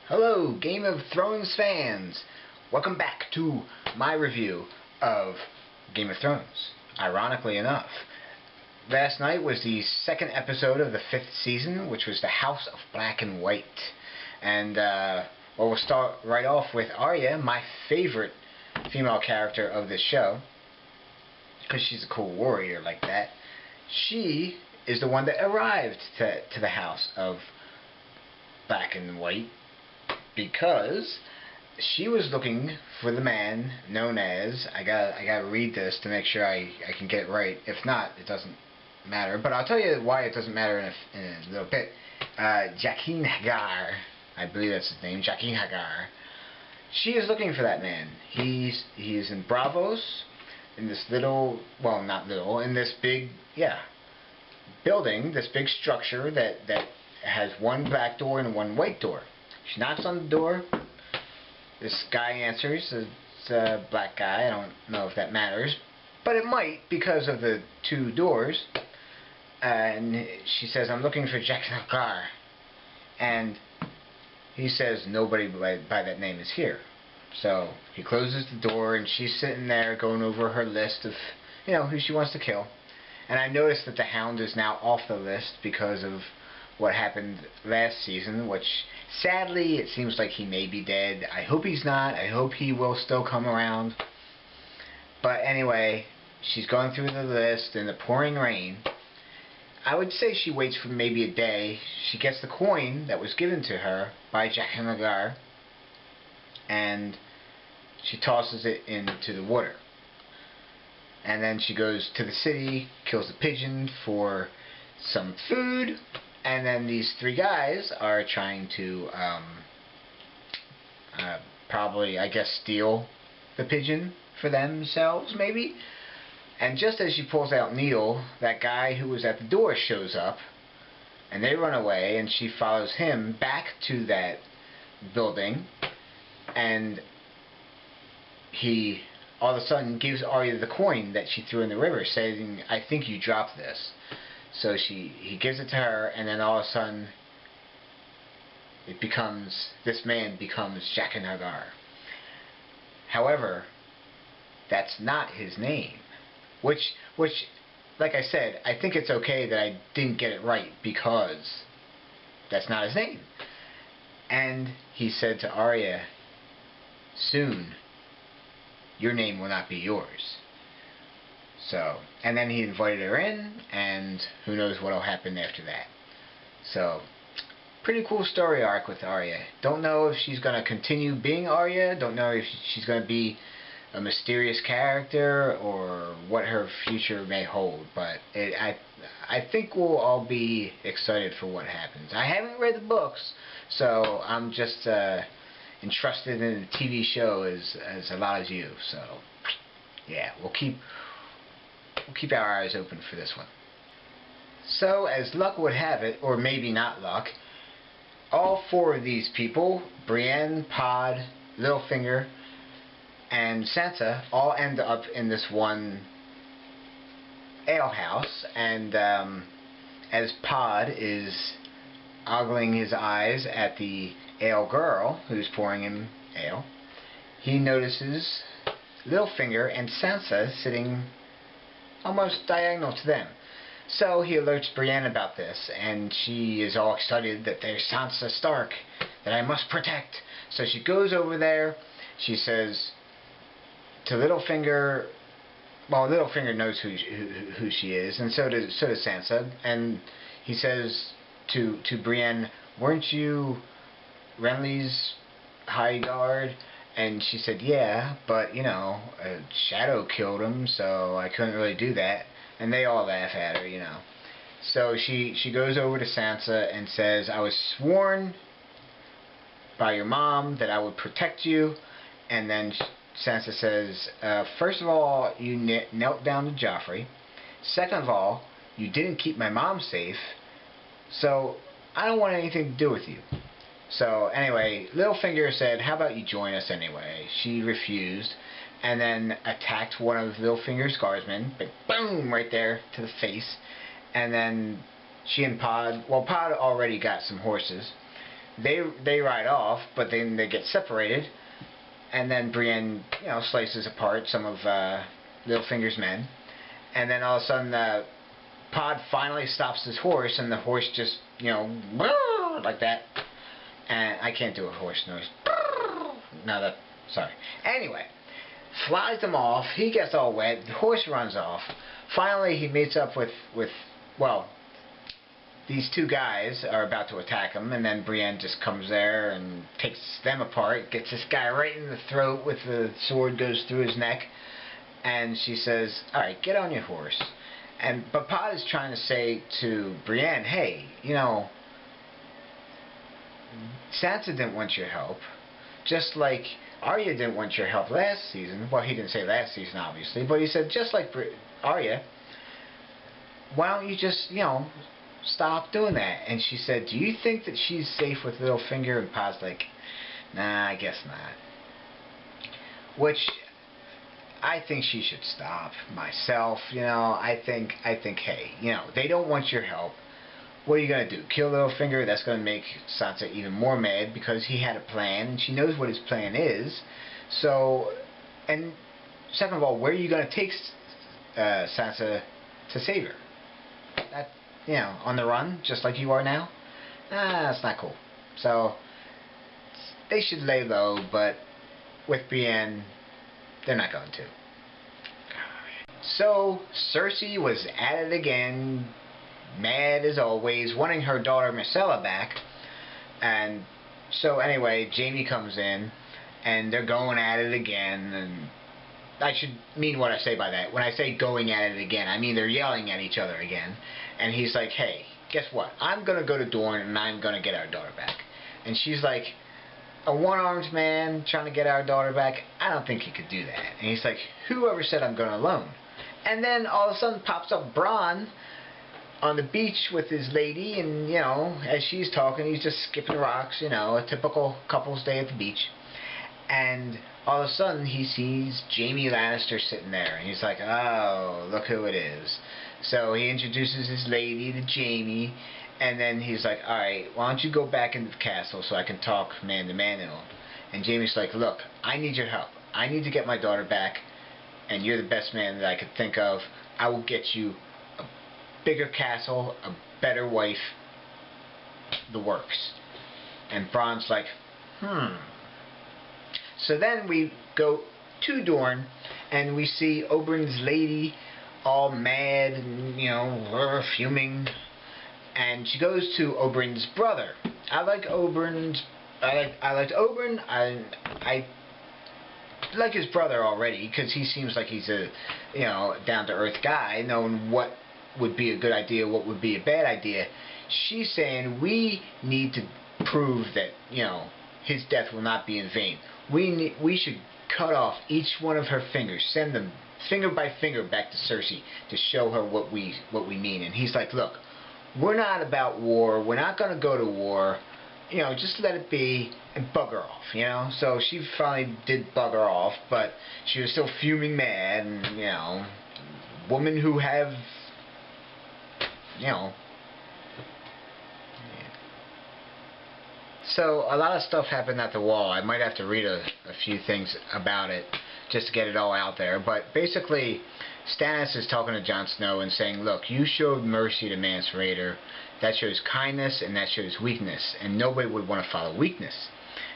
Hello, Game of Thrones fans! Welcome back to my review of Game of Thrones. Ironically enough, last night was the second episode of the 5th season, which was the House of Black and White. And, we'll start right off with Arya, my favorite female character of this show, because she's a cool warrior like that. She is the one that arrived to the House of Black and White, because she was looking for the man known as, I gotta read this to make sure I can get it right. If not, it doesn't matter. But I'll tell you why it doesn't matter in a little bit. Jaqen H'ghar, I believe that's his name, Jaqen H'ghar. She is looking for that man. He is in Braavos, in this little, well, not little, in this big, building, this big structure that has one black door and one white door. She knocks on the door. This guy answers. It's a black guy. I don't know if that matters, but it might because of the two doors. And she says, "I'm looking for Jaqen H'ghar," and he says, "Nobody by that name is here." So he closes the door, and she's sitting there going over her list of, who she wants to kill. And I noticed that the Hound is now off the list because of what happened last season, which sadly it seems like he may be dead. I hope he's not. I hope he will still come around. But anyway, she's going through the list in the pouring rain. I would say she waits for maybe a day. She gets the coin that was given to her by Jaqen H'ghar, and she tosses it into the water. And then she goes to the city, kills a pigeon for some food. And then these three guys are trying to probably, I guess, steal the pigeon for themselves, maybe. And just as she pulls out Neil, that guy who was at the door shows up, and they run away, and she follows him back to that building, and he all of a sudden gives Arya the coin that she threw in the river, saying, "I think you dropped this." So he gives it to her, and then all of a sudden this man becomes Jaqen H'ghar. However, that's not his name. Which, like I said, I think it's okay that I didn't get it right, because that's not his name. And he said to Arya, "Soon, your name will not be yours." So, and then he invited her in, and who knows what'll happen after that. So, pretty cool story arc with Arya. Don't know if she's gonna continue being Arya. Don't know if she's gonna be a mysterious character or what her future may hold. But I think we'll all be excited for what happens. I haven't read the books, so I'm just entrusted in the TV show as a lot as you. So, yeah, we'll keep our eyes open for this one. So, as luck would have it, or maybe not luck, all four of these people, Brienne, Pod, Littlefinger, and Sansa, all end up in this one alehouse. And as Pod is ogling his eyes at the ale girl who's pouring him ale, he notices Littlefinger and Sansa sitting almost diagonal to them. So he alerts Brienne about this, and she is all excited that there's Sansa Stark that I must protect. So she goes over there. She says to Littlefinger, well, Littlefinger knows who she is, and so does Sansa. And he says to Brienne, "Weren't you Renly's high guard?" And she said, "Yeah, but, a shadow killed him, so I couldn't really do that." And they all laugh at her, So she goes over to Sansa and says, "I was sworn by your mom that I would protect you." And then Sansa says, "First of all, you knelt down to Joffrey. Second of all, you didn't keep my mom safe. So I don't want anything to do with you." So anyway, Littlefinger said, "How about you join us anyway?" She refused, and then attacked one of Littlefinger's guardsmen, but boom, right there to the face. And then she and Pod, well, Pod already got some horses, they ride off, but then they get separated, and then Brienne, slices apart some of Littlefinger's men, and then all of a sudden Pod finally stops his horse, and the horse just, like that. And I can't do a horse noise. No, sorry. Anyway, flies them off. He gets all wet. The horse runs off. Finally, he meets up with these two guys are about to attack him, and then Brienne just comes there and takes them apart. Gets this guy right in the throat with the sword, goes through his neck, and she says, "All right, get on your horse." But Pod is trying to say to Brienne, "Hey, Sansa didn't want your help, just like Arya didn't want your help last season." Well, he didn't say last season, obviously, but he said, just like Arya, why don't you just, stop doing that? And she said, "Do you think that she's safe with Littlefinger?" And Pod's like, "Nah, I guess not." Which, I think she should stop myself. I think, hey, they don't want your help. What are you going to do? Kill Littlefinger? That's going to make Sansa even more mad, because he had a plan, and she knows what his plan is. So, and second of all, where are you going to take Sansa to save her? That, on the run, just like you are now? That's not cool. So, they should lay low, but with Brienne, they're not going to. So, Cersei was at it again, mad as always, wanting her daughter Myrcella back. And so anyway, Jaime comes in, and they're going at it again. And I should mean what I say by that. When I say going at it again, I mean they're yelling at each other again. And he's like, "Hey, guess what? I'm going to go to Dorne, and I'm going to get our daughter back." And she's like, "A one-armed man trying to get our daughter back? I don't think he could do that." And he's like, "Whoever said I'm going alone?" And then all of a sudden pops up Bronn on the beach with his lady, and as she's talking, he's just skipping rocks, a typical couple's day at the beach. And all of a sudden he sees Jaime Lannister sitting there, and he's like, "Oh, look who it is." So he introduces his lady to Jaime, and then he's like, "All right, why don't you go back into the castle so I can talk man to man and all." And Jaime's like, "Look, I need your help. I need to get my daughter back, and you're the best man that I could think of. I will get you a bigger castle, a better wife, the works." And Bronn's like, So then we go to Dorne, and we see Oberyn's lady all mad and, fuming. And she goes to Oberyn's brother. I liked Oberyn. I like his brother already, because he seems like he's a, down-to-earth guy, knowing what would be a good idea, what would be a bad idea. She's saying we need to prove that, his death will not be in vain. We should cut off each one of her fingers, send them finger by finger back to Cersei to show her what we mean. And he's like, "Look, we're not about war. We're not going to go to war. Just let it be and bugger off, So she finally did bugger off, but she was still fuming mad, and, women who have, So a lot of stuff happened at the wall. I might have to read a few things about it just to get it all out there. But basically, Stannis is talking to Jon Snow and saying, "Look, you showed mercy to Mance Rayder. That shows kindness, and that shows weakness. And nobody would want to follow weakness."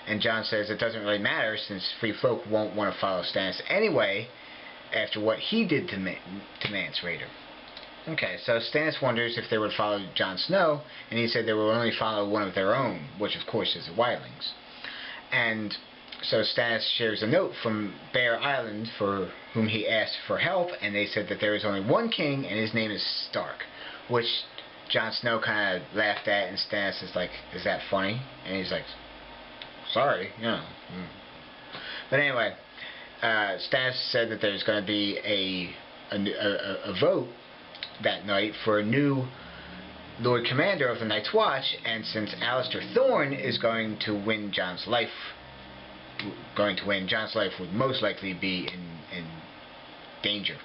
And Jon says it doesn't really matter, since free folk won't want to follow Stannis anyway after what he did to Mance Rayder. Okay, so Stannis wonders if they would follow Jon Snow, and he said they would only follow one of their own, which of course is the wildlings. And so Stannis shares a note from Bear Island for whom he asked for help, and they said that there is only one king, and his name is Stark, which Jon Snow kind of laughed at, and Stannis is like, "Is that funny?" And he's like, "Sorry, But anyway, Stannis said that there's going to be a vote that night for a new Lord Commander of the Night's Watch, and since Alistair Thorne is going to win Jon's life, Jon's life would most likely be in danger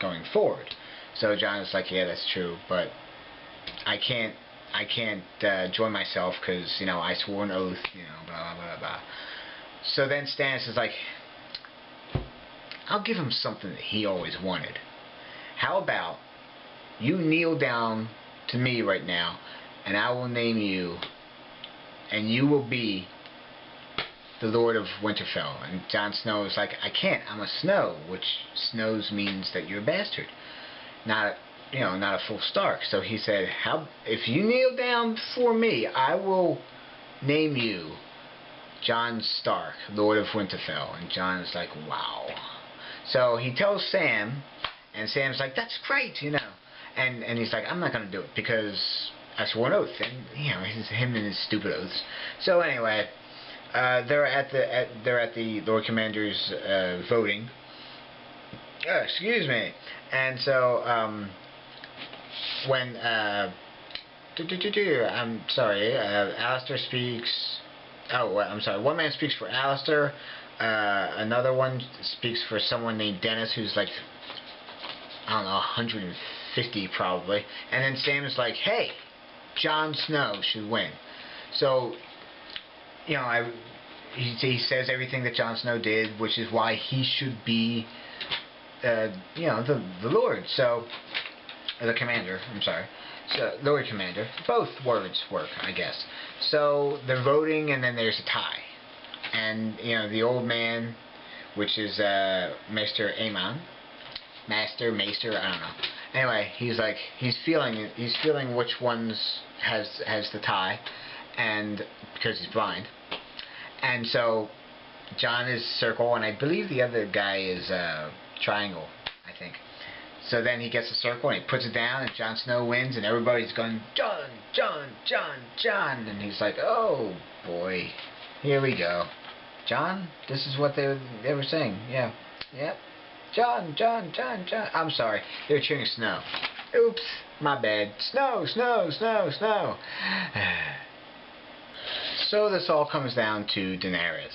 going forward. So Jon is like, "Yeah, that's true, but I can't I can't join myself because, you know, I swore an oath, you know, blah, blah, blah, blah. So then Stannis is like, I'll give him something that he always wanted. How about you kneel down to me right now, and I will name you, and you will be the Lord of Winterfell. And Jon Snow is like, I can't, I'm a Snow, which Snows means that you're a bastard, not a full Stark. So he said, if you kneel down for me, I will name you Jon Stark, Lord of Winterfell. And Jon is like, wow. So he tells Sam, and Sam's like, that's great, you know. And he's like, I'm not going to do it because I swore an oath. And, you know, him and his stupid oaths. So anyway, they're at the Lord Commander's voting. Excuse me. And so when I'm sorry, Alistair speaks. Oh, I'm sorry. One man speaks for Alistair. Another one speaks for someone named Dennis, who's like, I don't know, 150 probably. And then Sam is like, hey, Jon Snow should win. So, you know, he says everything that Jon Snow did, which is why he should be, you know, the Lord. So, the Commander, I'm sorry. So, Lord Commander. Both words work, I guess. So, they're voting, and then there's a tie. And, you know, the old man, which is Maester Aemon. Maester, I don't know. Anyway, he's like, he's feeling which ones has the tie, and because he's blind. And so Jon is circle, and I believe the other guy is triangle, I think. So then he gets a circle, and he puts it down, and Jon Snow wins, and everybody's going, Jon, Jon, Jon, Jon. And he's like, oh boy, here we go. Jon, this is what they were saying. Yeah, yep. Jon, Jon, Jon, Jon. I'm sorry, they were cheering Snow. Oops, my bad. Snow, Snow, Snow, Snow. So this all comes down to Daenerys.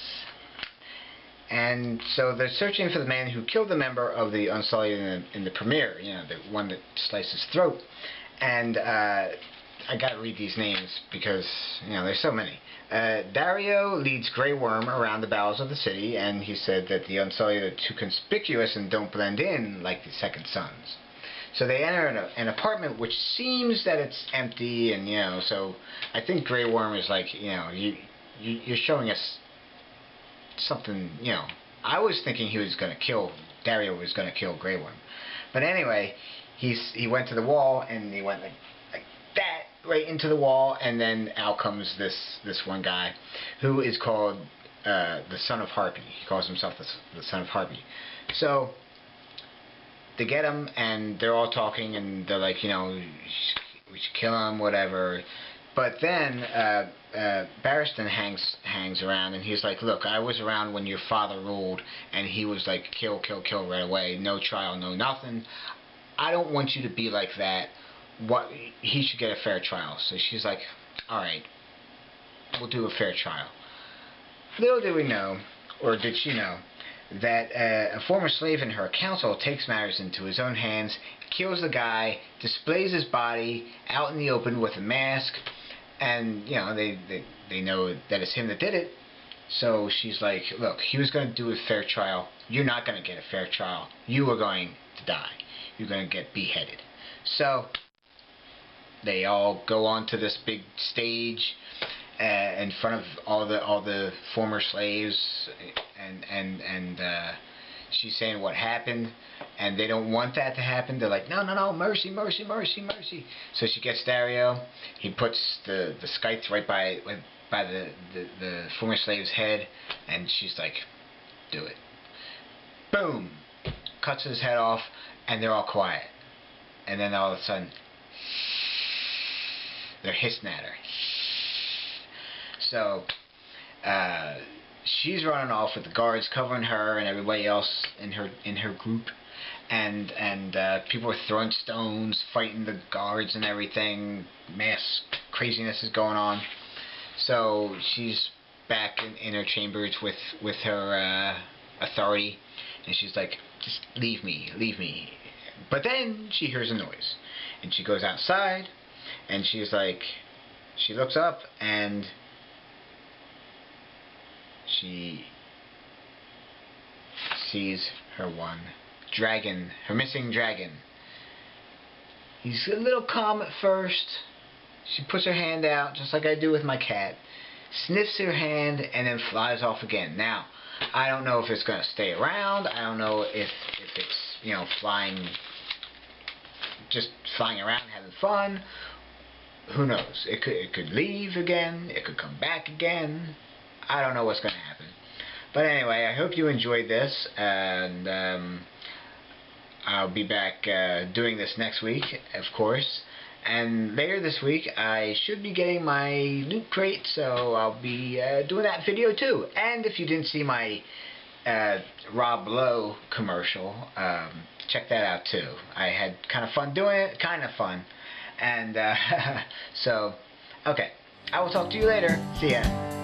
And so they're searching for the man who killed the member of the Unsullied in the premiere, you know, the one that sliced his throat. And I gotta read these names because, you know, there's so many. Daario leads Grey Worm around the bowels of the city, and he said that the Unsullied are too conspicuous and don't blend in like the Second Sons. So they enter an apartment which seems that it's empty, and, you know, so I think Grey Worm is like, you know, you're showing us something, you know. I was thinking Daario was going to kill Grey Worm. But anyway, he went to the wall, and he went like that, right into the wall, and then out comes this one guy, who is called the Son of Harpy. He calls himself the Son of Harpy. So they get him, and they're all talking, and they're like, you know, we should kill him, whatever. But then Barristan hangs around, and he's like, look, I was around when your father ruled, and he was like, kill, kill, kill right away, no trial, no nothing. I don't want you to be like that. He should get a fair trial. So she's like, alright, we'll do a fair trial. Little did we know, or did she know, that a former slave in her council takes matters into his own hands, kills the guy, displays his body out in the open with a mask, and, you know, they know that it's him that did it. So she's like, look, he was going to do a fair trial. You're not going to get a fair trial. You are going to die. You're going to get beheaded. So they all go onto this big stage in front of all the former slaves, and she's saying what happened, and they don't want that to happen. They're like, no, no, no, mercy, mercy, mercy, mercy. So she gets Daario. He puts the scythe right by the former slave's head, and she's like, do it. Boom! Cuts his head off, and they're all quiet. And then all of a sudden, they're hissing at her. So she's running off with the guards covering her and everybody else in her group, and people are throwing stones, fighting the guards and everything. Mass craziness is going on. So she's back in her chambers with her authority, and she's like, just leave me, leave me. But then she hears a noise, and she goes outside, and she's like, she looks up and she sees her missing dragon. He's a little calm at first. She puts her hand out, just like I do with my cat, sniffs her hand, and then flies off again. Now, I don't know if it's going to stay around. I don't know if it's, you know, just flying around having fun. Who knows? It could leave again. It could come back again. I don't know what's going to happen. But anyway, I hope you enjoyed this, and I'll be back doing this next week, of course. And later this week, I should be getting my Loot Crate, so I'll be doing that video too. And if you didn't see my Rob Lowe commercial, check that out too. I had kind of fun doing it, and so, okay. I will talk to you later. See ya.